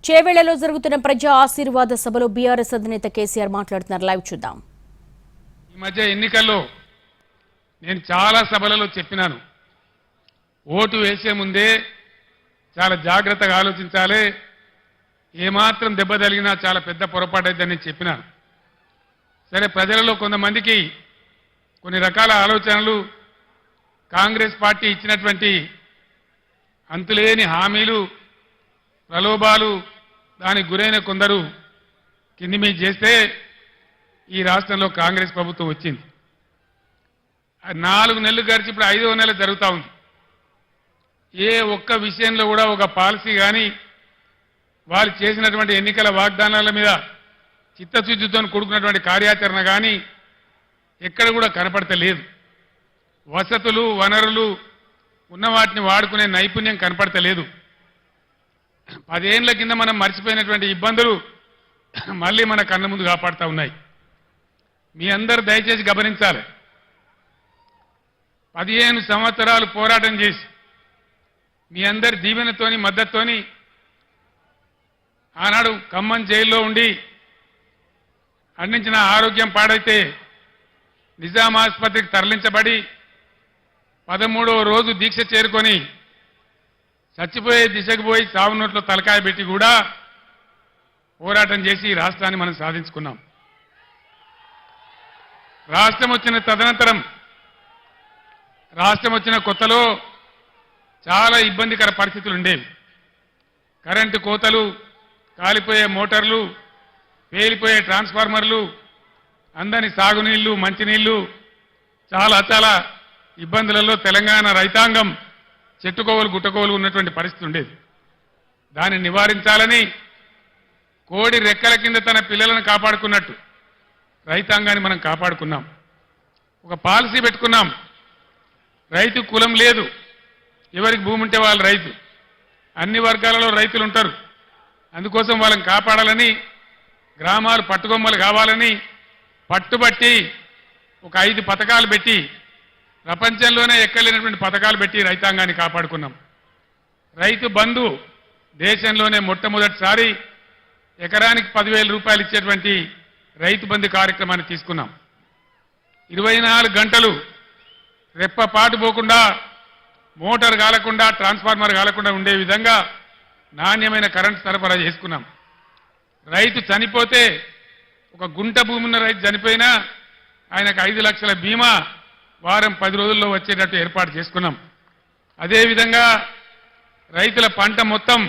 చేవెళ్లలో జరుగుతున్న ప్రజా ఆశీర్వాద సభలో బీఆర్ఎస్ అధినేత కేసీఆర్ మాట్లాడుతున్నారు. లైవ్ చూద్దాం. ఈ మధ్య ఎన్నికల్లో నేను చాలా సభలలో చెప్పినాను, ఓటు వేసే ముందే చాలా జాగ్రత్తగా ఆలోచించాలి, ఏమాత్రం దెబ్బ తగిలినా చాలా పెద్ద పొరపాటు అయిద్దని నేను చెప్పినాను. సరే, ప్రజలలో కొంతమందికి కొన్ని రకాల ఆలోచనలు, కాంగ్రెస్ పార్టీ ఇచ్చినటువంటి అంతులేని హామీలు, ప్రలోభాలు, దానికి గురైన కొందరు కింది మీద చేస్తే ఈ రాష్ట్రంలో కాంగ్రెస్ ప్రభుత్వం వచ్చింది. 4 నెలలు గడిచి ఇప్పుడు 5వ నెల జరుగుతూ ఉంది. ఏ ఒక్క విషయంలో కూడా ఒక పాలసీ కానీ, వాళ్ళు చేసినటువంటి ఎన్నికల వాగ్దానాల మీద చిత్తశుద్ధితో కూడుకున్నటువంటి కార్యాచరణ కానీ ఎక్కడ కూడా కనపడతలేదు. వసతులు, వనరులు ఉన్న వాటిని వాడుకునే నైపుణ్యం కనపడతలేదు. 10 ఏళ్ల కింద మనం మర్చిపోయినటువంటి ఇబ్బందులు మళ్ళీ మన కళ్ళ ముందు కాపాడుతూ ఉన్నాయి. మీ అందరూ దయచేసి గమనించాలి. 15 సంవత్సరాలు పోరాటం చేసి మీ అందరి దీవెనతోని, మద్దతుతోని ఆనాడు ఖమ్మం జైల్లో ఉండి అందించిన ఆరోగ్యం పాడైతే నిజాం ఆసుపత్రికి తరలించబడి 13వ రోజు దీక్ష చేరుకొని చచ్చిపోయే దిశకు పోయి సావు నోట్లో తలకాయ పెట్టి కూడా పోరాటం చేసి రాష్ట్రాన్ని మనం సాధించుకున్నాం. రాష్ట్రం వచ్చిన కొత్తలో చాలా ఇబ్బందికర పరిస్థితులు ఉండేవి. కరెంటు కోతలు, కాలిపోయే మోటార్లు, పేలిపోయే ట్రాన్స్ఫార్మర్లు, అందని సాగునీళ్లు, మంచినీళ్లు, చాలా ఇబ్బందులలో తెలంగాణ రైతాంగం చెట్టుకోవలు గుట్టకోవలు ఉన్నటువంటి పరిస్థితి ఉండేది. దాన్ని నివారించాలని కోడి రెక్కల కింద తన పిల్లలను కాపాడుకున్నట్టు రైతాంగాన్ని మనం కాపాడుకున్నాం. ఒక పాలసీ పెట్టుకున్నాం. రైతు కులం లేదు, ఎవరికి భూమి ఉంటే వాళ్ళు రైతు. అన్ని వర్గాలలో రైతులు ఉంటారు. అందుకోసం వాళ్ళని కాపాడాలని, గ్రామాలు పట్టుకొమ్మలు కావాలని పట్టుబట్టి ఒక 5 పథకాలు పెట్టి, ప్రపంచంలోనే ఎక్కలేనటువంటి పథకాలు పెట్టి రైతాంగాన్ని కాపాడుకున్నాం. రైతు బంధు దేశంలోనే మొట్టమొదటిసారి ఎకరానికి 10,000 రూపాయలు ఇచ్చేటువంటి రైతు బంధు కార్యక్రమాన్ని తీసుకున్నాం. 24 గంటలు రెప్పపాటు పోకుండా, మోటార్ కాలకుండా, ట్రాన్స్ఫార్మర్ కాలకుండా ఉండే విధంగా నాణ్యమైన కరెంటు సరఫరా చేసుకున్నాం. రైతు చనిపోతే, ఒక గుంట భూమి ఉన్న రైతు చనిపోయినా ఆయనకు 5 లక్షల బీమా వారం 10 రోజుల్లో వచ్చేటట్టు ఏర్పాటు చేసుకున్నాం. అదేవిధంగా రైతుల పంట మొత్తం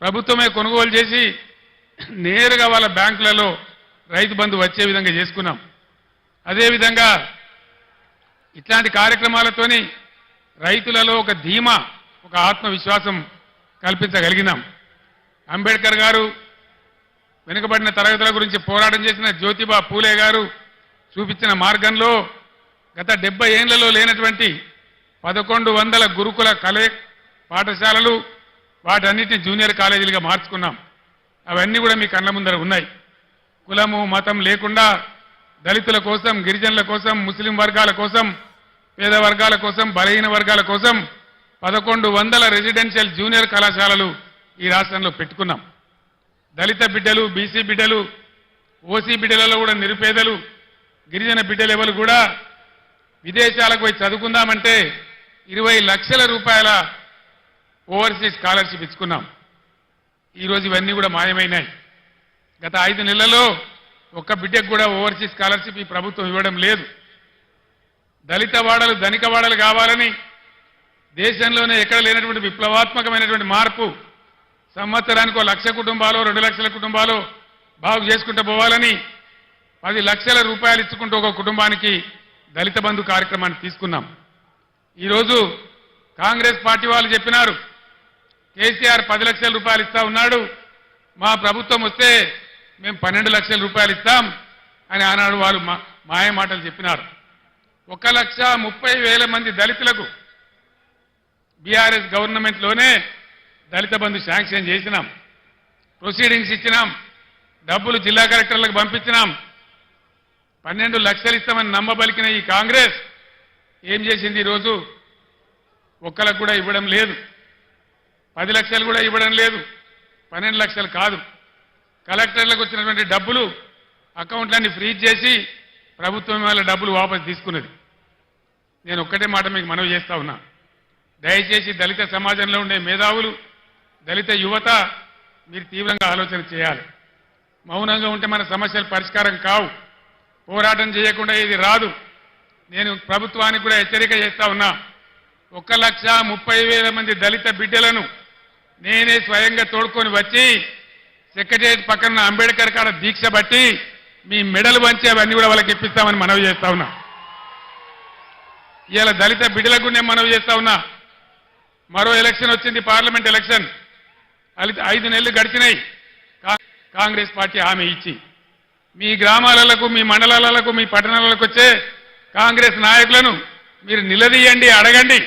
ప్రభుత్వమే కొనుగోలు చేసి నేరుగా వాళ్ళ బ్యాంకులలో రైతు బంధు వచ్చే విధంగా చేసుకున్నాం. అదేవిధంగా ఇట్లాంటి కార్యక్రమాలతోని రైతులలో ఒక ధీమా, ఒక ఆత్మవిశ్వాసం కల్పించగలిగినాం. అంబేద్కర్ గారు, వెనుకబడిన తరగతుల గురించి పోరాటం చేసిన జ్యోతిబా పూలే గారు చూపించిన మార్గంలో గత 70 ఏళ్లలో లేనటువంటి 1100 గురుకుల పాఠశాలలు, వాటన్నిటిని జూనియర్ కాలేజీలుగా మార్చుకున్నాం. అవన్నీ కూడా మీ కళ్ళ ముందర ఉన్నాయి. కులము, మతం లేకుండా దళితుల కోసం, గిరిజనుల కోసం, ముస్లిం వర్గాల కోసం, పేద వర్గాల కోసం, బలహీన వర్గాల కోసం 1100 రెసిడెన్షియల్ జూనియర్ కళాశాలలు ఈ రాష్ట్రంలో పెట్టుకున్నాం. దళిత బిడ్డలు, బీసీ బిడ్డలు, ఓసీ బిడ్డలలో కూడా నిరుపేదలు, గిరిజన బిడ్డలు ఎవరు కూడా విదేశాలకు పోయి చదువుకుందామంటే 20 లక్షల రూపాయల ఓవర్సీస్ స్కాలర్షిప్ ఇచ్చుకున్నాం. ఈరోజు ఇవన్నీ కూడా మాయమైనాయి. గత 5 నెలల్లో ఒక్క బిడ్డకు కూడా ఓవర్సీస్ స్కాలర్షిప్ ఈ ప్రభుత్వం ఇవ్వడం లేదు. దళిత వాడలు, ధనిక వాడలు కావాలని దేశంలోనే ఎక్కడ లేనటువంటి విప్లవాత్మకమైనటువంటి మార్పు, సంవత్సరానికి 1 లక్ష కుటుంబాలు, 2 లక్షల కుటుంబాలు బాగు చేసుకుంటూ పోవాలని 10 లక్షల రూపాయలు ఇచ్చుకుంటూ ఒక కుటుంబానికి దళిత బంధు కార్యక్రమాన్ని తీసుకున్నాం. ఈరోజు కాంగ్రెస్ పార్టీ వాళ్ళు చెప్పినారు, కేసీఆర్ 10 లక్షల రూపాయలు ఇస్తా ఉన్నాడు, మా ప్రభుత్వం వస్తే మేము 12 లక్షల రూపాయలు ఇస్తాం అని ఆనాడు వాళ్ళు మాయ మాటలు చెప్పినారు. 1,30,000 మంది దళితులకు బీఆర్ఎస్ గవర్నమెంట్లోనే దళిత బంధు శాంక్షన్ చేసినాం. ప్రొసీడింగ్స్ ఇచ్చినాం, డబ్బులు జిల్లా కలెక్టర్లకు పంపించినాం. 12 లక్షలు ఇస్తామని నమ్మబలికిన ఈ కాంగ్రెస్ ఏం చేసింది? ఈరోజు ఒక్కలకు కూడా ఇవ్వడం లేదు, 10 లక్షలు కూడా ఇవ్వడం లేదు. 12 లక్షలు కాదు, కలెక్టర్లకు వచ్చినటువంటి డబ్బులు అకౌంట్లన్నీ ఫ్రీజ్ చేసి ప్రభుత్వం వాళ్ళ డబ్బులు వాపసు తీసుకున్నది. నేను ఒక్కటే మాట మీకు మనవి చేస్తా ఉన్నా, దయచేసి దళిత సమాజంలో ఉండే మేధావులు, దళిత యువత మీరు తీవ్రంగా ఆలోచన చేయాలి. మౌనంగా ఉంటే మన సమస్యలు పరిష్కారం కావు. పోరాటం చేయకుండా ఇది రాదు. నేను ప్రభుత్వానికి కూడా హెచ్చరిక చేస్తా ఉన్నా, 1,30,000 మంది దళిత బిడ్డలను నేనే స్వయంగా తోడుకొని వచ్చి సెక్రటేరియట్ పక్కన అంబేద్కర్ కాడ దీక్ష బట్టి మీ మెడలు వంచి అవన్నీ కూడా వాళ్ళకి ఇప్పిస్తామని మనవి చేస్తా ఉన్నా. ఇవాళ దళిత బిడ్డలకు నేను మనవి చేస్తా ఉన్నా, మరో ఎలక్షన్ వచ్చింది, పార్లమెంట్ ఎలక్షన్. 5 నెలలు గడిచినాయి. కాంగ్రెస్ పార్టీ హామీ ఇచ్చి మీ గ్రామాలకు, మీ మండలాలకు, మీ పట్టణాలకు వచ్చే కాంగ్రెస్ నాయకులను మీరు నిలదీయండి, అడగండి.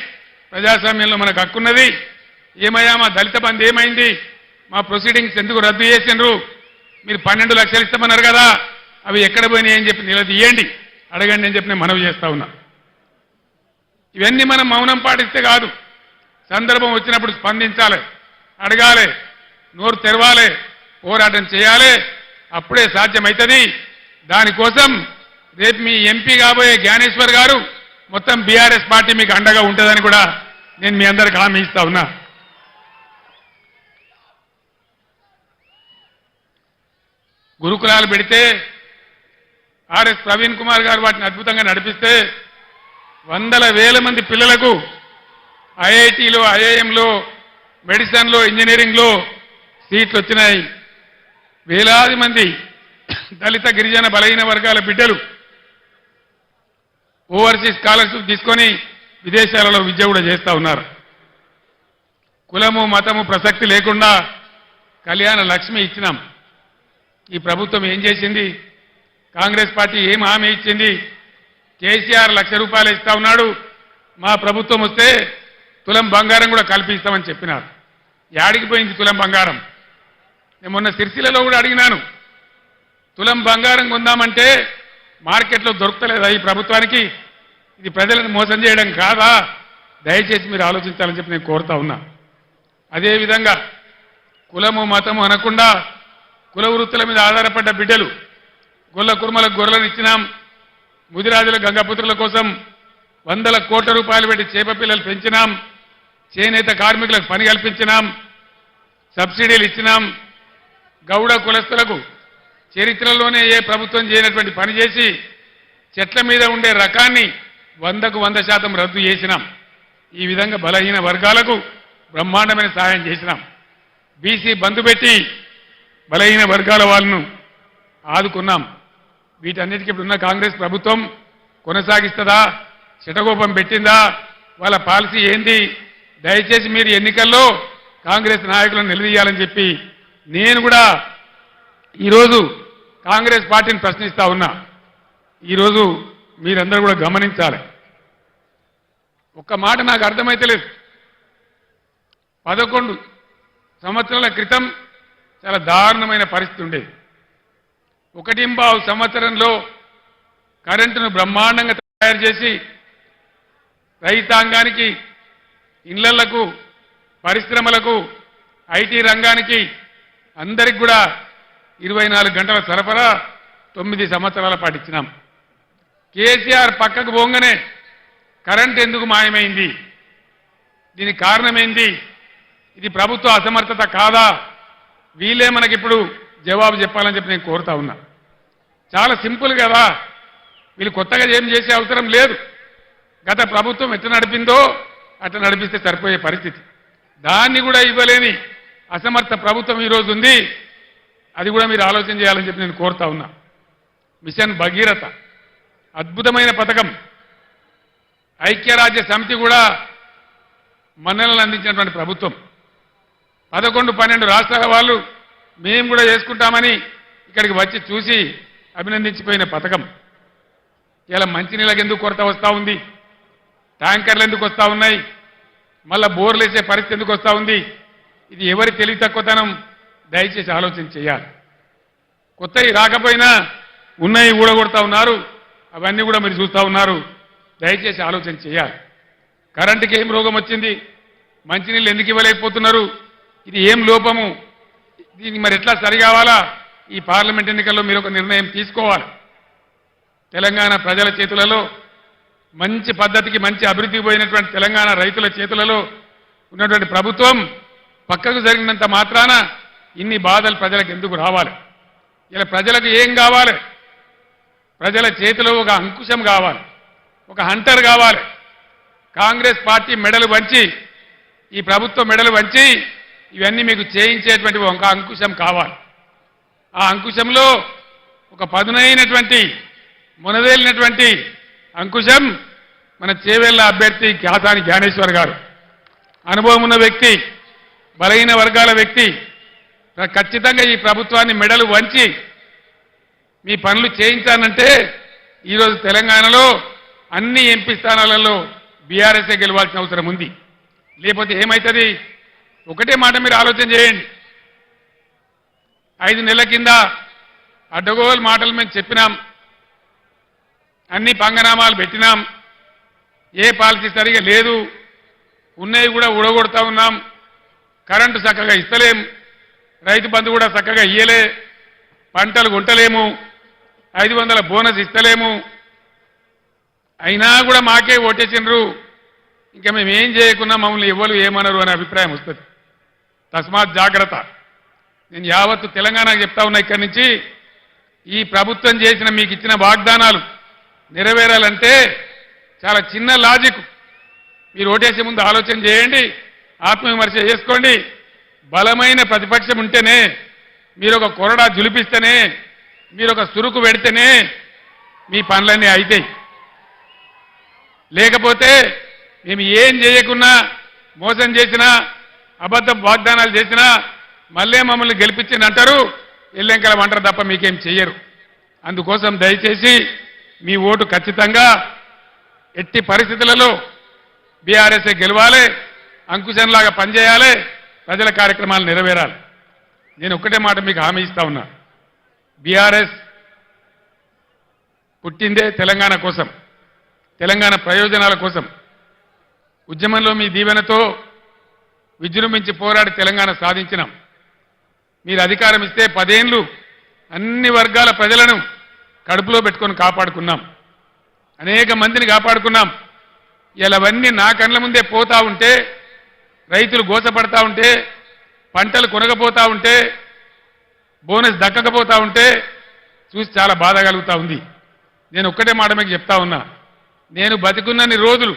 ప్రజాస్వామ్యంలో మనకు హక్కున్నది. ఏమయ్యా మా దళిత బంధు ఏమైంది, మా ప్రొసీడింగ్స్ ఎందుకు రద్దు చేసిండ్రు, మీరు 12 లక్షలు ఇస్తామన్నారు కదా, అవి ఎక్కడ పోయినాయి అని చెప్పి నిలదీయండి, అడగండి అని చెప్పి నేను మనవి చేస్తా ఉన్నా. ఇవన్నీ మనం మౌనం పాటిస్తే కాదు, సందర్భం వచ్చినప్పుడు స్పందించాలి, అడగాలి, నోరు తెరవాలి, పోరాటం చేయాలి. అప్పుడే సాధ్యమవుతుంది. దానికోసం రేపు మీ ఎంపీ కాబోయే జ్ఞానేశ్వర్ గారు మొత్తం బీఆర్ఎస్ పార్టీ మీకు అండగా ఉంటుందని కూడా నేను మీ అందరికి హామీ ఇస్తా ఉన్నా. గురుకులాలు పెడితే ఆర్ఎస్ ప్రవీణ్ కుమార్ గారు వాటిని అద్భుతంగా నడిపిస్తే 100,000 మంది పిల్లలకు ఐఐటీలో, ఐఐఎంలో, మెడిసిన్లో, ఇంజనీరింగ్లో సీట్లు వచ్చినాయి. వేలాది మంది దళిత, గిరిజన, బలహీన వర్గాల బిడ్డలు ఓవర్సీస్ స్కాలర్షిప్ తీసుకొని విదేశాలలో విద్య కూడా చేస్తూ ఉన్నారు. కులము, మతము ప్రసక్తి లేకుండా కళ్యాణ లక్ష్మి ఇచ్చినాం. ఈ ప్రభుత్వం ఏం చేసింది? కాంగ్రెస్ పార్టీ ఏం హామీ ఇచ్చింది? కేసీఆర్ ₹1,00,000 ఇస్తా ఉన్నాడు, మా ప్రభుత్వం వస్తే తులం బంగారం కూడా కల్పిస్తామని చెప్పినారు. యాడికి పోయింది తులం బంగారం? నేను మొన్న సిరిసిల్లలో కూడా అడిగినాను, తులం బంగారం కొందామంటే మార్కెట్లో దొరకలేదా ఈ ప్రభుత్వానికి? ఇది ప్రజలను మోసం చేయడం కాదా? దయచేసి మీరు ఆలోచించాలని చెప్పి నేను కోరుతా ఉన్నా. అదేవిధంగా కులము, మతము అనకుండా కుల వృత్తుల మీద ఆధారపడ్డ బిడ్డలు, గొల్ల కుర్మలకు గొర్రెలను ఇచ్చినాం. ముదిరాజుల, గంగపుత్రుల కోసం 100 కోట్ల రూపాయలు పెట్టి చేప పిల్లలు పెంచినాం. చేనేత కార్మికులకు పని కల్పించినాం, సబ్సిడీలు ఇచ్చినాం. గౌడ కులస్తులకు చరిత్రలోనే ఏ ప్రభుత్వం చేయనటువంటి పని చేసి చెట్ల మీద ఉండే రకాన్ని 100కు 100% రద్దు చేసినాం. ఈ విధంగా బలహీన వర్గాలకు బ్రహ్మాండమైన సహాయం చేసినాం. బీసీ బంధు పెట్టి బలహీన వర్గాల వాళ్ళను ఆదుకున్నాం. వీటన్నిటికీ ఇప్పుడున్న కాంగ్రెస్ ప్రభుత్వం కొనసాగిస్తుందా? శటగోపం పెట్టిందా? వాళ్ళ పాలసీ ఏంది? దయచేసి మీరు ఎన్నికల్లో కాంగ్రెస్ నాయకులను నిలదీయాలని చెప్పి నేను కూడా ఈరోజు కాంగ్రెస్ పార్టీని ప్రశ్నిస్తా ఉన్నా. ఈరోజు మీరందరూ కూడా గమనించాలి. ఒక్క మాట నాకు అర్థమైతలేదు. 11 సంవత్సరాల క్రితం చాలా దారుణమైన పరిస్థితి ఉండేది. 1.5 సంవత్సరంలో కరెంటును బ్రహ్మాండంగా తయారు చేసి రైతాంగానికి, ఇళ్లకు, పరిశ్రమలకు, ఐటీ రంగానికి అందరికి కూడా 24 గంటల సరఫరా 9 సంవత్సరాల పాటు ఇచ్చినాం. కేసీఆర్ పక్కకు పోగానే కరెంట్ ఎందుకు మాయమైంది? దీనికి కారణమైంది? ఇది ప్రభుత్వ అసమర్థత కాదా? వీళ్ళే మనకిప్పుడు జవాబు చెప్పాలని చెప్పి నేను కోరుతా ఉన్నా. చాలా సింపుల్ కదా, వీళ్ళు కొత్తగా ఏం చేసే అవసరం లేదు. గత ప్రభుత్వం ఎట్లా నడిపిందో అట్లా నడిపిస్తే సరిపోయే పరిస్థితి. దాన్ని కూడా ఇవ్వలేని అసమర్థ ప్రభుత్వం ఈరోజు ఉంది. అది కూడా మీరు ఆలోచన చేయాలని చెప్పి నేను కోరుతా ఉన్నా. మిషన్ భగీరథ అద్భుతమైన పథకం. ఐక్యరాజ్య సమితి కూడా మన్ననలు అందించినటువంటి ప్రభుత్వం. 11-12 రాష్ట్రాల వాళ్ళు మేము కూడా చేసుకుంటామని ఇక్కడికి వచ్చి చూసి అభినందించిపోయిన పథకం. ఇలా మంచినీళ్ళకి ఎందుకు కొరత వస్తూ ఉంది? ట్యాంకర్లు ఎందుకు వస్తూ ఉన్నాయి? మళ్ళా బోర్లు వేసే పరిస్థితి ఎందుకు వస్తూ ఉంది? ఇది ఎవరి తెలివి తక్కువతనం? దయచేసి ఆలోచన చేయాలి. కొత్తవి రాకపోయినా ఉన్నాయి ఊడగొడతా ఉన్నారు, అవన్నీ కూడా మీరు చూస్తూ ఉన్నారు. దయచేసి ఆలోచన చేయాలి. కరెంటుకి ఏం రోగం వచ్చింది? మంచినీళ్ళు ఎందుకు ఇవ్వలేకపోతున్నారు? ఇది ఏం లోపము? దీనికి మరి ఎట్లా సరి కావాలా? ఈ పార్లమెంట్ ఎన్నికల్లో మీరు ఒక నిర్ణయం తీసుకోవాలి. తెలంగాణ ప్రజల చేతులలో మంచి పద్ధతికి మంచి అభివృద్ధికి పోయినటువంటి తెలంగాణ రైతుల చేతులలో ఉన్నటువంటి ప్రభుత్వం పక్కకు జరిగినంత మాత్రాన ఇన్ని బాధలు ప్రజలకు ఎందుకు రావాలి? ఇలా ప్రజలకు ఏం కావాలి? ప్రజల చేతిలో ఒక అంకుశం కావాలి, ఒక హంటర్ కావాలి. కాంగ్రెస్ పార్టీ మెడలు వంచి, ఈ ప్రభుత్వం మెడలు వంచి ఇవన్నీ మీకు చేయించేటువంటి ఒక అంకుశం కావాలి. ఆ అంకుశంలో ఒక పదునైనటువంటి మునదేలినటువంటి అంకుశం మన చేవెళ్ల అభ్యర్థి ఖ్యాతాని జ్ఞానేశ్వర్ గారు. అనుభవం ఉన్న వ్యక్తి, బలహీన వర్గాల వ్యక్తి. ఖచ్చితంగా ఈ ప్రభుత్వాన్ని మెడలు వంచి మీ పనులు చేయించానంటే ఈరోజు తెలంగాణలో అన్ని ఎంపీ స్థానాలలో బీఆర్ఎస్ఏ గెలవాల్సిన అవసరం ఉంది. లేకపోతే ఏమవుతుంది? ఒకటే మాట మీరు ఆలోచన చేయండి. 5 నెలల కింద అడ్డగోలు మాటలు మేము చెప్పినాం, అన్ని పంగనామాలు పెట్టినాం, ఏ పాలసీ సరిగా లేదు, ఉన్నవి కూడా ఊడగొడతా ఉన్నాం, కరెంటు చక్కగా ఇస్తలేం, రైతు బంధు కూడా చక్కగా ఇయ్యలే, పంటలు కొంటలేము, 500 బోనస్ ఇస్తలేము, అయినా కూడా మాకే ఓటేసిండ్రు, ఇంకా మేము ఏం చేయకున్నా మమ్మల్ని ఎవరు ఏమనరు అనే అభిప్రాయం వస్తుంది. తస్మాత్ జాగ్రత్త. నేను యావత్తు తెలంగాణకు చెప్తా ఉన్నా, ఇక్కడి నుంచి ఈ ప్రభుత్వం చేసిన మీకు ఇచ్చిన వాగ్దానాలు నెరవేరాలంటే చాలా చిన్న లాజిక్. మీరు ఓటేసే ముందు ఆలోచన చేయండి, ఆత్మవిమర్శ చేసుకోండి. బలమైన ప్రతిపక్షం ఉంటేనే, మీరు ఒక కొరడా జులిపిస్తేనే, మీరు ఒక సురుకు పెడితేనే మీ పనులన్నీ అవుతాయి. లేకపోతే మేము ఏం చేయకున్నా, మోసం చేసినా, అబద్ధ వాగ్దానాలు చేసినా మళ్ళీ మమ్మల్ని గెలిపించింది అంటారు, ఎల్లెంకలం అంటారు తప్ప మీకేం చెయ్యరు. అందుకోసం దయచేసి మీ ఓటు ఖచ్చితంగా ఎట్టి పరిస్థితులలో బీఆర్ఎస్ఏ గెలవాలి, అంకుశంలాగా పనిచేయాలి, ప్రజల కార్యక్రమాలు నెరవేరాలి. నేను ఒక్కటే మాట మీకు హామీ ఇస్తా ఉన్నా. బీఆర్ఎస్ పుట్టిందే తెలంగాణ కోసం, తెలంగాణ ప్రయోజనాల కోసం. ఉద్యమంలో మీ దీవెనతో విజృంభించి పోరాడి తెలంగాణ సాధించినాం. మీరు అధికారం ఇస్తే 10 ఏళ్లు అన్ని వర్గాల ప్రజలను కడుపులో పెట్టుకొని కాపాడుకున్నాం, అనేక మందిని కాపాడుకున్నాం. ఇలావన్నీ నా కళ్ళ ముందే పోతా ఉంటే, రైతులు గోసపడతా ఉంటే, పంటలు కొనకపోతా ఉంటే, బోనస్ దక్కకపోతా ఉంటే చూసి చాలా బాధ కలుగుతా ఉంది. నేను ఒక్కటే మాట మీకు చెప్తా ఉన్నా, నేను బతికున్నన్ని రోజులు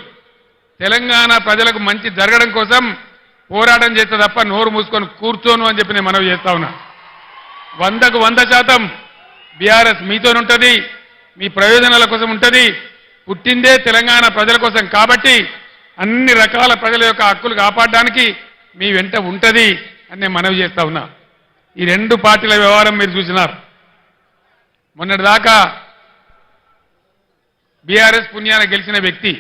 తెలంగాణ ప్రజలకు మంచి జరగడం కోసం పోరాటం చేస్తే తప్ప నోరు మూసుకొని కూర్చోను అని చెప్పి నేను మనవి చేస్తా ఉన్నా. 100కు 100% బీఆర్ఎస్ మీతోనుంటుంది, మీ ప్రయోజనాల కోసం ఉంటుంది. పుట్టిందే తెలంగాణ ప్రజల కోసం కాబట్టి అన్ని రకాల ప్రజల యొక్క హక్కులు కాపాడడానికి మీ వెంట ఉంటుంది అని నేను మనవి చేస్తా ఉన్నా. ఈ 2 పార్టీల వ్యవహారం మీరు చూసినారు. మొన్నటిదాకా బీఆర్ఎస్ పుణ్యాన గెలిచిన వ్యక్తి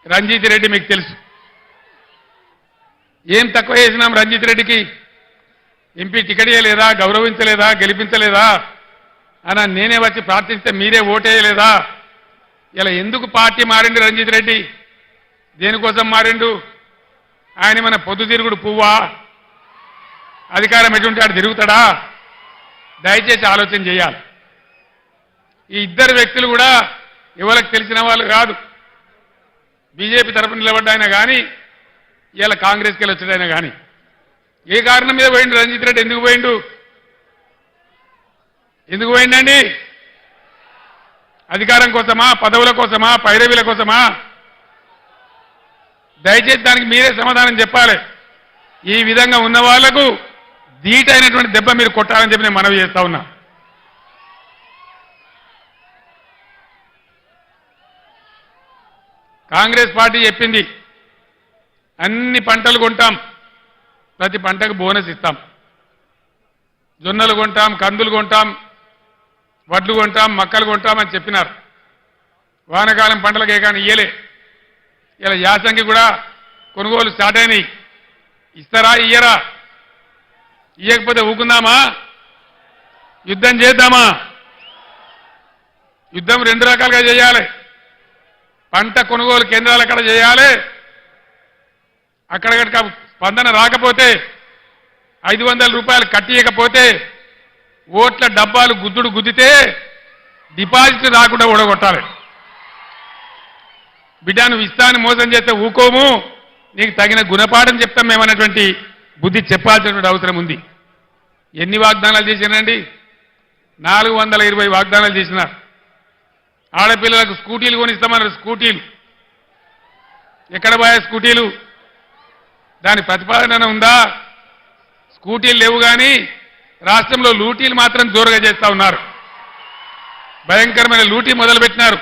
రంజిత్ రెడ్డి మీకు తెలుసు. ఏం తక్కువ చేసినాం రంజిత్ రెడ్డికి? ఎంపీ టికెట్ ఇవ్వలేదా, గౌరవించలేదా, గెలిపించలేదా అని నేనే వచ్చి ప్రార్థిస్తే మీరే ఓటేయలేదా? ఇలా ఎందుకు పార్టీ మారిండు రంజిత్ రెడ్డి? దేనికోసం మారిండు? ఆయన మన పొద్దుతిరుగుడు పువ్వా? అధికారం ఎటువంటి ఆడు తిరుగుతాడా? దయచేసి ఆలోచన చేయాలి. ఈ 2 వ్యక్తులు కూడా ఎవరికి తెలిసిన వాళ్ళు కాదు. బీజేపీ తరఫున నిలబడ్డాయినా కానీ, ఇలా కాంగ్రెస్కి వెళ్ళి వచ్చాడైనా కానీ, ఏ కారణం మీద పోయిండు రంజిత్ రెడ్డి? ఎందుకు పోయిండు? ఎందుకు పోయిండండి? అధికారం కోసమా, పదవుల కోసమా, పైరవీల కోసమా? దయచేసి దానికి మీరే సమాధానం చెప్పాలి. ఈ విధంగా ఉన్న వాళ్లకు ధీటైనటువంటి దెబ్బ మీరు కొట్టాలని చెప్పి నేను మనవి చేస్తా ఉన్నా. కాంగ్రెస్ పార్టీ చెప్పింది అన్ని పంటలు కొంటాం, ప్రతి పంటకు బోనస్ ఇస్తాం, జొన్నలు కొంటాం, కందులు కొంటాం, వడ్లు కొంటాం, మక్కలు కొంటామని చెప్పినారు. వానకాలం పంటలకు ఏకాని ఇయ్యలే. ఇలా యాసంగి కూడా కొనుగోలు స్టార్ట్ అయినాయి. ఇస్తారా ఇయ్యరా? ఇయ్యకపోతే ఊకుందామా? యుద్ధం చేద్దామా? యుద్ధం 2 రకాలుగా చేయాలి. పంట కొనుగోలు కేంద్రాలు అక్కడ చేయాలి. అక్కడ స్పందన రాకపోతే 500 రూపాయలు కట్టియకపోతే ఓట్ల డబ్బాలు గుద్దుడు గుద్దితే డిపాజిట్ రాకుండా ఓడగొట్టాలి. బిడ్డ నువ్వు ఇస్తాను మోసం చేస్తే ఊకోము, నీకు తగిన గుణపాఠం చెప్తాం మేమన్నటువంటి బుద్ధి చెప్పాల్సినటువంటి అవసరం ఉంది. ఎన్ని వాగ్దానాలు చేసినారండి? 420 వాగ్దానాలు చేసినారు. ఆడపిల్లలకు స్కూటీలు కొనిస్తామన్నారు. స్కూటీలు ఎక్కడ పోయా స్కూటీలు? దాని ప్రతిపాదన ఉందా? స్కూటీలు లేవు కానీ రాష్ట్రంలో లూటీలు మాత్రం జోరుగా చేస్తా ఉన్నారు. భయంకరమైన లూటీ మొదలుపెట్టినారు.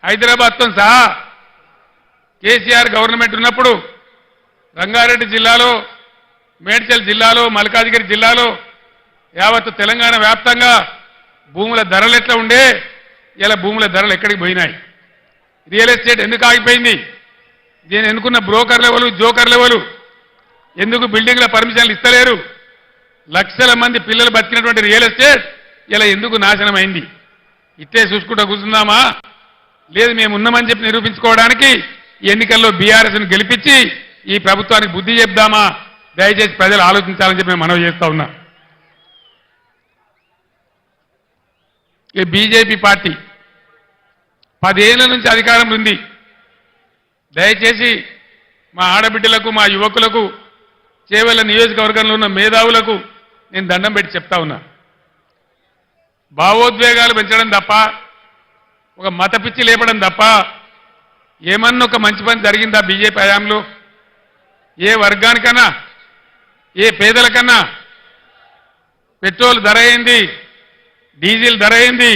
హైదరాబాద్తో సహా కేసీఆర్ గవర్నమెంట్ ఉన్నప్పుడు రంగారెడ్డి జిల్లాలో, మేడ్చల్ జిల్లాలో, మల్కాజిగిరి జిల్లాలో, యావత్తు తెలంగాణ వ్యాప్తంగా భూముల ధరలు ఎట్లా ఉండే, ఇలా భూముల ధరలు ఎక్కడికి పోయినాయి? రియల్ ఎస్టేట్ ఎందుకు ఆగిపోయింది? దీన్ని ఎన్నుకున్న బ్రోకర్ లెవెలు, జోకర్ లెవెలు ఎందుకు బిల్డింగ్ల పర్మిషన్లు ఇస్తలేరు? లక్షల మంది పిల్లలు బతికినటువంటి రియల్ ఎస్టేట్ ఇలా ఎందుకు నాశనమైంది? ఇట్టే చూసుకుంటూ కూర్చుందామా? లేదు, మేము ఉన్నామని చెప్పి నిరూపించుకోవడానికి ఎన్నికల్లో బీఆర్ఎస్ను గెలిపించి ఈ ప్రభుత్వానికి బుద్ధి చెప్దామా? దయచేసి ప్రజలు ఆలోచించాలని చెప్పి మేము మనవి చేస్తా ఉన్నా. ఈ బీజేపీ పార్టీ 10 ఏళ్ల నుంచి అధికారంలో ఉంది. దయచేసి మా ఆడబిడ్డలకు, మా యువకులకు, చేవెళ్ల నియోజకవర్గంలో ఉన్న మేధావులకు నేను దండం పెట్టి చెప్తా ఉన్నా. భావోద్వేగాలు పెంచడం తప్ప, ఒక మత పిచ్చి లేపడం తప్ప ఏమన్నా ఒక మంచి పని జరిగిందా బీజేపీ హయాంలో? ఏ వర్గానికన్నా, ఏ పేదలకన్నా పెట్రోల్ ధర అయింది, డీజిల్ ధర అయింది.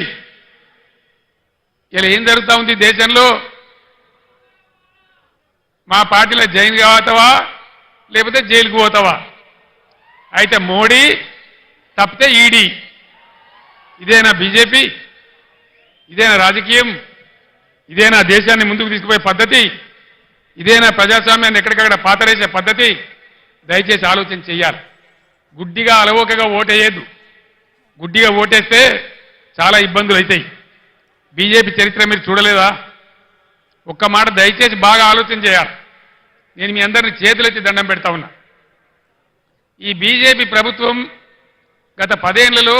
ఇలా ఏం జరుగుతూ ఉంది దేశంలో? మా పార్టీలో జైలు కావతావా లేకపోతే జైలుకు పోతావా? అయితే మోడీ తప్పితే ఈడీ. ఇదేనా బీజేపీ? ఇదేనా రాజకీయం? ఇదేనా దేశాన్ని ముందుకు తీసుకుపోయే పద్ధతి? ఇదేనా ప్రజాస్వామ్యాన్ని ఎక్కడికక్కడ పాతరేసే పద్ధతి? దయచేసి ఆలోచన చెయ్యాలి. గుడ్డిగా అలవోకగా ఓటేయద్దు. గుడ్డిగా ఓటేస్తే చాలా ఇబ్బందులు అవుతాయి. బీజేపీ చరిత్ర మీరు చూడలేదా? ఒక్క మాట దయచేసి బాగా ఆలోచన చేయాలి. నేను మీ అందరినీ చేతులెత్తి దండం పెడతా ఉన్నా. ఈ బీజేపీ ప్రభుత్వం గత 10 ఏళ్లలో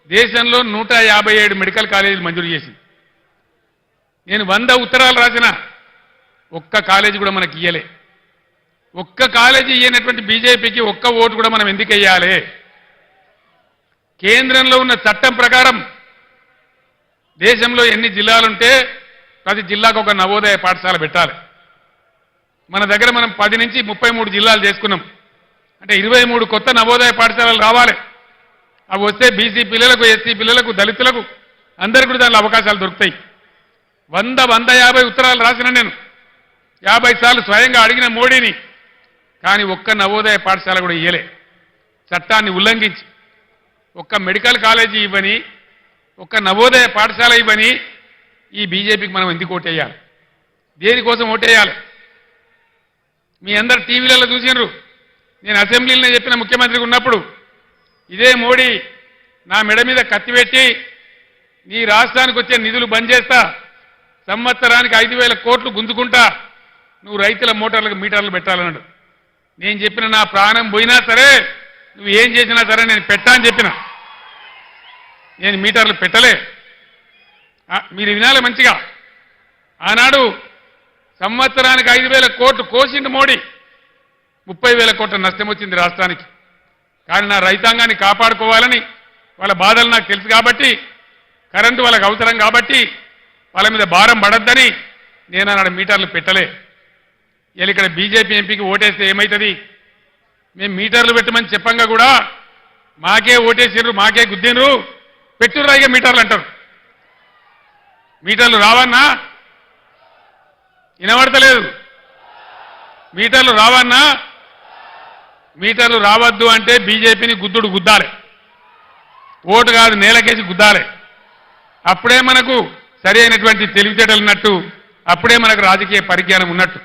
దేశంలో 157 మెడికల్ కాలేజీలు మంజూరు చేసింది. నేను 100 ఉత్తరాలు రాసిన, ఒక్క కాలేజీ కూడా మనకి ఇయ్యలే. ఒక్క కాలేజీ ఇయ్యనటువంటి బీజేపీకి ఒక్క ఓటు కూడా మనం ఎందుకు వెయ్యాలి? కేంద్రంలో ఉన్న చట్టం ప్రకారం దేశంలో ఎన్ని జిల్లాలుంటే ప్రతి జిల్లాకు ఒక నవోదయ పాఠశాల పెట్టాలి. మన దగ్గర మనం 10 నుంచి 33 జిల్లాలు చేసుకున్నాం. అంటే 23 కొత్త నవోదయ పాఠశాలలు రావాలి. అవి వస్తే బీసీ పిల్లలకు, ఎస్సీ పిల్లలకు, దళితులకు అందరికీ కూడా దానిలో అవకాశాలు దొరుకుతాయి. 150 ఉత్తరాలు రాసిన నేను, 50 సార్లు స్వయంగా అడిగిన మోడీని. కానీ ఒక్క నవోదయ పాఠశాల కూడా ఇయ్యలే. చట్టాన్ని ఉల్లంఘించి ఒక్క మెడికల్ కాలేజీ ఇవ్వని, ఒక్క నవోదయ పాఠశాల ఇవ్వని ఈ బీజేపీకి మనం ఎందుకు ఓటేయాలి? దేనికోసం ఓటేయాలి? మీ అందరు టీవీలలో చూసినారు. నేను అసెంబ్లీలో చెప్పిన ముఖ్యమంత్రికి ఉన్నప్పుడు ఇదే మోడీ నా మెడ మీద కత్తి పెట్టి నీ రాష్ట్రానికి వచ్చే నిధులు బంద్ చేస్తా, సంవత్సరానికి 5,000 కోట్లు గుంజుకుంటా, నువ్వు రైతుల మోటార్లకు మీటర్లు పెట్టాలన్నాడు. నేను చెప్పిన నా ప్రాణం పోయినా సరే, నువ్వు ఏం చేసినా సరే నేను పెట్టా అని చెప్పిన. నేను మీటర్లు పెట్టలే. మీరు వినాలి మంచిగా. ఆనాడు సంవత్సరానికి 5,000 కోట్లు కోసిండు మోడీ. 30,000 కోట్ల నష్టం వచ్చింది రాష్ట్రానికి. కానీ నా రైతాంగాన్ని కాపాడుకోవాలని, వాళ్ళ బాధలు నాకు తెలుసు కాబట్టి, కరెంటు వాళ్ళకి అవసరం కాబట్టి, వాళ్ళ మీద భారం పడద్దని నేను ఆనాడు మీటర్లు పెట్టలే. ఇక్కడ బీజేపీ ఎంపీకి ఓటేస్తే ఏమవుతుంది? మేము మీటర్లు పెట్టమని చెప్పంగా కూడా మాకే ఓటేసిర్రు, మాకే గుద్దినరు, పెట్టుర్రాయిగా మీటర్లు అంటారు. మీటర్లు రావన్నా? వినబడతలేదు. మీటర్లు రావన్నా? మీటర్లు రావద్దు అంటే బీజేపీని గుద్దుడు గుద్దాలి. ఓటు కాదు, నేలకేసి గుద్దాలి. అప్పుడే మనకు సరి అయినటువంటి తెలివితేటలు ఉన్నట్టు, అప్పుడే మనకు రాజకీయ పరిజ్ఞానం ఉన్నట్టు.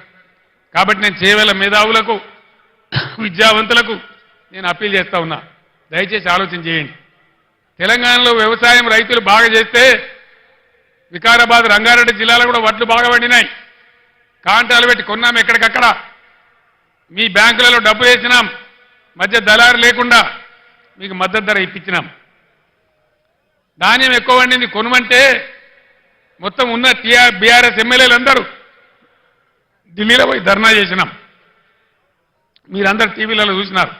కాబట్టి నేను చేవేళ్ల మేధావులకు, విద్యావంతులకు నేను అప్పీల్ చేస్తా ఉన్నా. దయచేసి ఆలోచన చేయండి. తెలంగాణలో వ్యవసాయం రైతులు బాగా చేస్తే వికారాబాద్, రంగారెడ్డి జిల్లాలో కూడా వడ్లు బాగా పండినాయి. కాంటాలు పెట్టి కొన్నాం ఎక్కడికక్కడ. మీ బ్యాంకులలో డబ్బు వేసినాం. మధ్య దళారు లేకుండా మీకు మద్దతు ధర ఇప్పించినాం. ధాన్యం ఎక్కువ వండింది కొనుమంటే మొత్తం ఉన్న బీఆర్ఎస్ ఎమ్మెల్యేలందరూ ఢిల్లీలో పోయి ధర్నా చేసినాం. మీరందరూ టీవీలలో చూసినారు.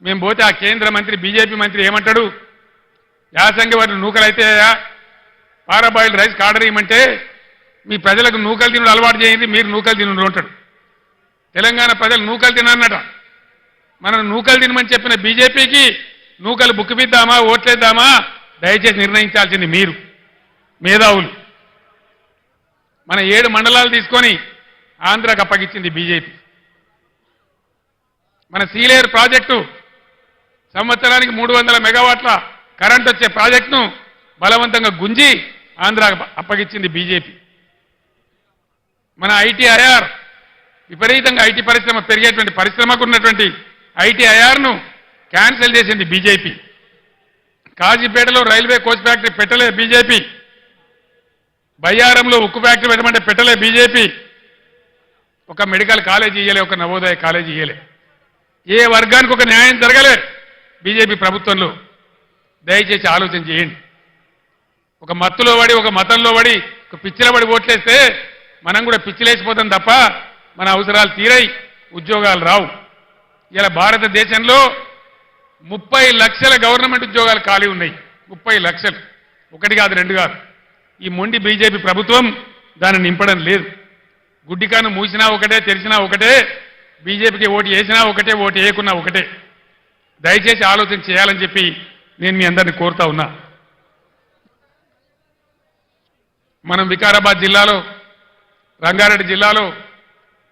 మేము పోతే ఆ కేంద్ర మంత్రి బీజేపీ మంత్రి ఏమంటాడు, యాసంగి వాటి నూకలు అయితే పారాబాయిల్డ్ రైస్ ఆర్డర్ ఇవ్వమంటే మీ ప్రజలకు నూకలు తినడం అలవాటు చేయండి, మీరు నూకలు తినరు అంటాడు. తెలంగాణ ప్రజలు నూకలు తినన్నట. మనం నూకలు తినమని చెప్పిన బీజేపీకి నూకలు బుక్కిపిద్దామా ఓట్లేద్దామా దయచేసి నిర్ణయించాల్సింది మీరు మేధావులు. మన 7 మండలాలు తీసుకొని ఆంధ్రాకు అప్పగించింది బీజేపీ. మన సీలేరు ప్రాజెక్టు సంవత్సరానికి 300 మెగావాట్ల కరెంట్ వచ్చే ప్రాజెక్టును బలవంతంగా గుంజి ఆంధ్రాకు అప్పగించింది బీజేపీ. మన ఐటీఐఆర్ విపరీతంగా ఐటీ పరిశ్రమ పెరిగేటువంటి పరిశ్రమకు ఉన్నటువంటి ఐటీఐఆర్ను క్యాన్సిల్ చేసింది బీజేపీ. కాజీపేటలో రైల్వే కోచ్ ఫ్యాక్టరీ పెట్టలే బీజేపీ. బయ్యారంలో ఉక్కు ఫ్యాక్టరీ పెట్టమంటే పెట్టలే బీజేపీ. ఒక మెడికల్ కాలేజీ ఇయ్యలే, ఒక నవోదయ కాలేజీ ఇయ్యలే. ఏ వర్గానికి ఒక న్యాయం జరగలే బీజేపీ ప్రభుత్వంలో. దయచేసి ఆలోచన చేయండి. ఒక మత్తులో పడి, ఒక మతంలో పడి, ఒక పిచ్చిలో పడి ఓట్లేస్తే మనం కూడా పిచ్చిలేసిపోతాం తప్ప మన అవసరాలు తీరై ఉద్యోగాలు రావు. ఇలా భారతదేశంలో 30 లక్షల గవర్నమెంట్ ఉద్యోగాలు ఖాళీ ఉన్నాయి. 30 లక్షలు, 1 కాదు 2 కాదు. ఈ మొండి బీజేపీ ప్రభుత్వం దాన్ని నింపడం లేదు. గుడ్డికాను మూసినా ఒకటే, తెరిచినా ఒకటే, బీజేపీకి ఓటు వేసినా ఒకటే, ఓటు వేయకున్నా ఒకటే. దయచేసి ఆలోచన చేయాలని చెప్పి నేను మీ అందరినీ కోరుతా ఉన్నా. మనం వికారాబాద్ జిల్లాలో, రంగారెడ్డి జిల్లాలో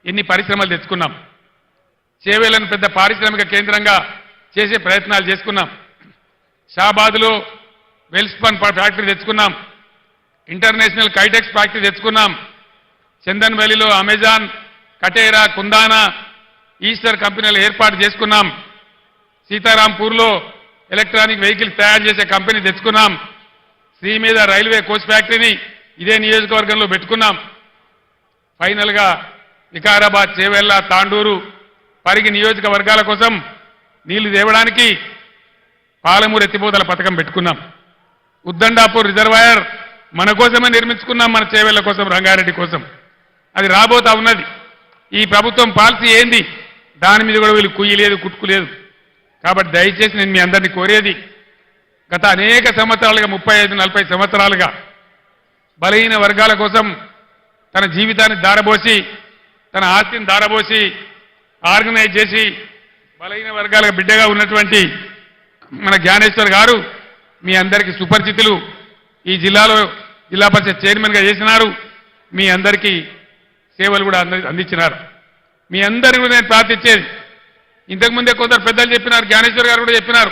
ఎన్ని పరిశ్రమలు తెచ్చుకున్నాం. చేవేలను పెద్ద పారిశ్రామిక కేంద్రంగా చేసే ప్రయత్నాలు చేసుకున్నాం. షాబాద్లో వెల్స్పన్ ఫ్యాక్టరీ తెచ్చుకున్నాం. ఇంటర్నేషనల్ కైటెక్స్ ఫ్యాక్టరీ తెచ్చుకున్నాం. చందన్ వ్యాలీలో అమెజాన్, కటేరా, కుందానా, ఈస్టర్ కంపెనీలు ఏర్పాటు చేసుకున్నాం. సీతారాంపూర్లో ఎలక్ట్రానిక్ వెహికల్స్ తయారు చేసే కంపెనీ తెచ్చుకున్నాం. శ్రీ మీద రైల్వే కోచ్ ఫ్యాక్టరీని ఇదే నియోజకవర్గంలో పెట్టుకున్నాం. ఫైనల్గా వికారాబాద్, చేవెళ్ల, తాండూరు, పరిగి నియోజకవర్గాల కోసం నీళ్లు తేవడానికి పాలమూరు ఎత్తిపోతల పథకం పెట్టుకున్నాం. ఉద్దండాపూర్ రిజర్వాయర్ మన కోసమే నిర్మించుకున్నాం, మన చేవెళ్ల కోసం, రంగారెడ్డి కోసం. అది రాబోతా ఉన్నది. ఈ ప్రభుత్వం పాలసీ ఏంది, దాని మీద కూడా వీళ్ళు కుయ్యలేదు, కుట్టుకులేదు. కాబట్టి దయచేసి నేను మీ అందరినీ కోరేది, గత అనేక సంవత్సరాలుగా 35-40 సంవత్సరాలుగా బలహీన వర్గాల కోసం తన జీవితాన్ని దారబోసి, తన ఆస్తిని దారబోసి, ఆర్గనైజ్ చేసి బలహీన వర్గాల బిడ్డగా ఉన్నటువంటి మన జ్ఞానేశ్వర్ గారు మీ అందరికీ సుపరిచితులు. ఈ జిల్లాలో జిల్లా పరిషత్ చైర్మన్గా చేసినారు. మీ అందరికీ సేవలు కూడా అందించినారు. మీ అందరికీ కూడా నేను ప్రార్థించేది, ఇంతకుముందే కొందరు పెద్దలు చెప్పినారు, జ్ఞానేశ్వర్ గారు కూడా చెప్పినారు.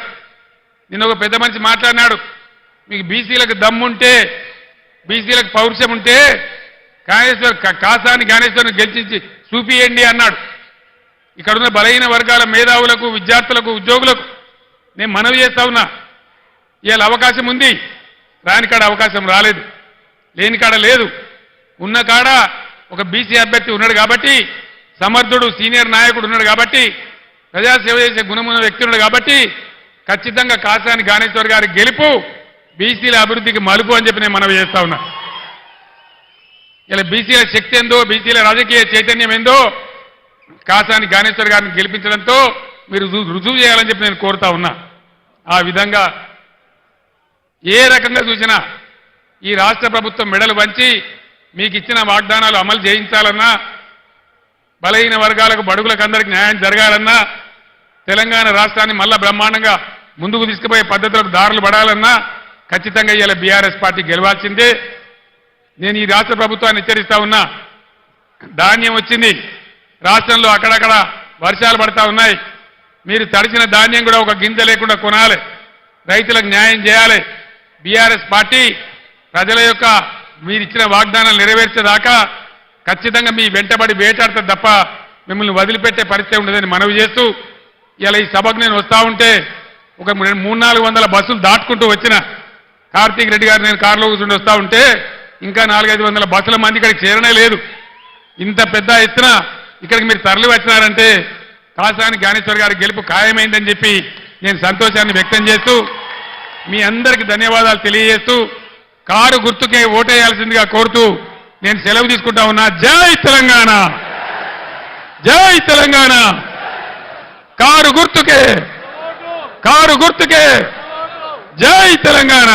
నిన్న ఒక పెద్ద మనిషి మాట్లాడినాడు, మీకు బీసీలకు దమ్ముంటే, బీసీలకు పౌరుషం ఉంటే కాసాని జ్ఞానేశ్వర్ని గెలిచించి చూపియండి అన్నాడు. ఇక్కడున్న బలహీన వర్గాల మేధావులకు, విద్యార్థులకు, ఉద్యోగులకు నేను మనవి చేస్తా ఉన్నా, ఇవాళ అవకాశం ఉంది, రాని కాడ అవకాశం రాలేదు, లేని కాడ లేదు. ఉన్న కాడ ఒక బీసీ అభ్యర్థి ఉన్నాడు కాబట్టి, సమర్థుడు సీనియర్ నాయకుడు ఉన్నాడు కాబట్టి, ప్రజాసేవ చేసే గుణమున్న వ్యక్తి ఉన్నాడు కాబట్టి ఖచ్చితంగా కాసాని జ్ఞానేశ్వర్ గారి గెలుపు బీసీల అభివృద్ధికి మలుపు అని చెప్పి నేను మనవి చేస్తా ఉన్నా. ఇలా బీసీల శక్తి ఏందో, బీసీల రాజకీయ చైతన్యం ఏందో కాసాని జ్ఞానేశ్వర్ గారిని గెలిపించడంతో మీరు రుజువు చేయాలని చెప్పి నేను కోరుతా ఉన్నా. ఆ విధంగా ఏ రకంగా చూసినా ఈ రాష్ట్ర ప్రభుత్వం మెడలు వంచి మీకు ఇచ్చిన వాగ్దానాలు అమలు చేయించాలన్నా, బలహీన వర్గాలకు, బడుగులకు అందరికీ న్యాయం జరగాలన్నా, తెలంగాణ రాష్ట్రాన్ని మళ్ళా బ్రహ్మాండంగా ముందుకు తీసుకుపోయే పద్ధతులకు దారులు పడాలన్నా ఖచ్చితంగా ఇవాళ బీఆర్ఎస్ పార్టీ గెలవాల్సిందే. నేను ఈ రాష్ట్ర ప్రభుత్వాన్ని హెచ్చరిస్తా ఉన్నా, ధాన్యం వచ్చింది, రాష్ట్రంలో అక్కడక్కడ వర్షాలు పడతా ఉన్నాయి. మీరు తడిచిన ధాన్యం కూడా ఒక గింజ లేకుండా కొనాలి, రైతులకు న్యాయం చేయాలి. బీఆర్ఎస్ పార్టీ ప్రజల యొక్క మీరు ఇచ్చిన వాగ్దానాలు నెరవేర్చేదాకా ఖచ్చితంగా మీ వెంటబడి వేటాడుతుంది తప్ప మిమ్మల్ని వదిలిపెట్టే పరిస్థితి ఉండదని మనవి చేస్తూ, ఇలా ఈ సభకు నేను వస్తూ ఉంటే ఒక 300-400 బస్సులు దాటుకుంటూ వచ్చిన కార్తీక్ రెడ్డి గారు నేను కారులో కూర్చుంటూ వస్తూ ఉంటే ఇంకా 400-500 బస్సుల మంది ఇక్కడికి చేరనే లేదు. ఇంత పెద్ద ఎత్తున ఇక్కడికి మీరు తరలి వచ్చినారంటే కాసాని జ్ఞానేశ్వర్ గారి గెలుపు ఖాయమైందని చెప్పి నేను సంతోషాన్ని వ్యక్తం చేస్తూ మీ అందరికీ ధన్యవాదాలు తెలియజేస్తూ కారు గుర్తుకే ఓటేయాల్సిందిగా కోరుతూ నేను సెలవు తీసుకుంటా ఉన్నా. జై తెలంగాణ, జై తెలంగాణ. కారు గుర్తుకే, కారు గుర్తుకే. జై తెలంగాణ.